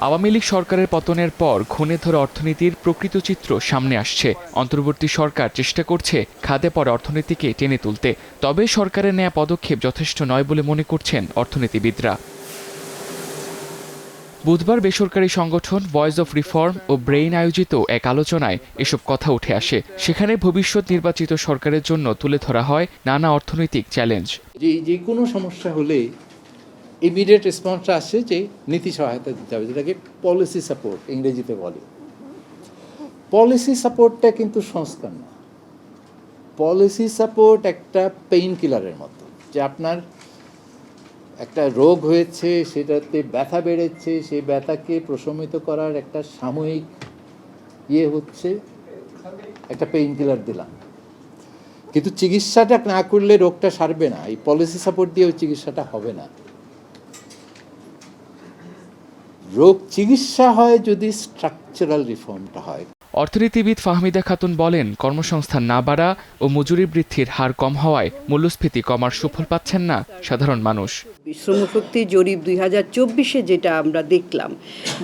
আওয়ামী লীগ সরকারের পতনের পর ঘুণে ধরে অর্থনীতির প্রকৃত চিত্র সামনে আসছে। অন্তর্বর্তী সরকার চেষ্টা করছে খাদে পড়া অর্থনীতিকে টেনে তুলতে। তবে সরকারের নেয়া পদক্ষেপ যথেষ্ট নয় বলে মনে করছেন অর্থনীতিবিদরা। বুধবার বেসরকারি সংগঠন ভয়েস অফ রিফর্ম ও ব্রেইন আয়োজিত এক আলোচনায় এসব কথা উঠে আসে। সেখানে ভবিষ্যৎ নির্বাচিত সরকারের জন্য তুলে ধরা হয় নানা অর্থনৈতিক চ্যালেঞ্জ। যে কোনো সমস্যা হলে ইমিডিয়েট রেসপন্সটা আসছে যে নীতি সহায়তা দিতে হবে, যেটাকে পলিসি সাপোর্ট ইংরেজিতে বলে। পলিসি সাপোর্টটা কিন্তু সংস্কার না। পলিসি সাপোর্ট একটা পেইন কিলারের মতো, যে আপনার একটা রোগ হয়েছে, সেটাতে ব্যথা বেড়েছে, সেই ব্যথাকে প্রশমিত করার একটা সাময়িক হচ্ছে একটা পেইন কিলার দিলাম, কিন্তু চিকিৎসাটা না করলে রোগটা সারবে না। এই পলিসি সাপোর্ট দিয়ে ওই চিকিৎসাটা হবে না। রোগ চিকিৎসা হয় যদি স্ট্রাকচারাল রিফর্মটা হয়। অর্থনীতিবিদ ফাহমিদা খাতুন বলেন, কর্মসংস্থান না বাড়া ও মজুরি বৃদ্ধির হার কম হওয়ায় মূল্যস্ফীতি কমার সুফল পাচ্ছেন না সাধারণ মানুষ। শ্রমশক্তি জরিপ 2024-এ যেটা আমরা দেখলাম,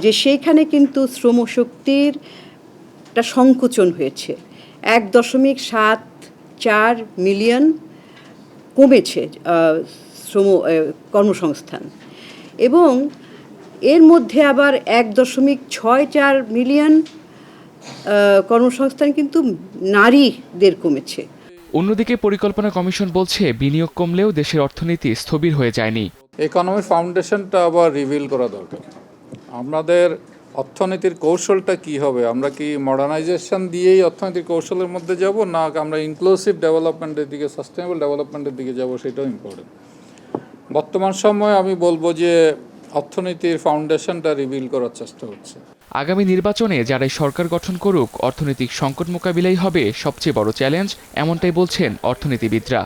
যে সেইখানে কিন্তু শ্রমশক্তির একটা সংকোচন হয়েছে। 1.74 মিলিয়ন কমেছে কর্মসংস্থান, এবং এর মধ্যে আবার 1.64 মিলিয়ন কর্মসংস্থান কিন্তু নারীদের কমেছে। অন্যদিকে পরিকল্পনা কমিশন বলছে, বিনিয়োগ কমলেও দেশের অর্থনীতি স্থবির হয়ে যায়নি। ইকোনমিক ফাউন্ডেশনটা আবার রিভিল করা দরকার। আমাদের অর্থনীতির কৌশলটা কি হবে? আমরা কি মডার্নাইজেশন দিয়েই অর্থনীতির কৌশলের মধ্যে যাব, না আমরা ইনক্লুসিভ ডেভেলপমেন্টের দিকে, সাস্টেনেবল ডেভেলপমেন্টের দিকে যাব, সেটাও ইম্পর্টেন্ট। বর্তমান সময়ে আমি বলবো যে অর্থনীতির ফাউন্ডেশনটা রিভিল করার চেষ্টা হচ্ছে। আগামী নির্বাচনে যারাই সরকার গঠন করুক, অর্থনৈতিক সংকট মোকাবিলাই হবে সবচেয়ে বড় চ্যালেঞ্জ, এমনটাই বলছেন অর্থনীতিবিদরা।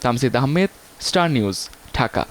Tamjid Ahmed, star news, Dhaka.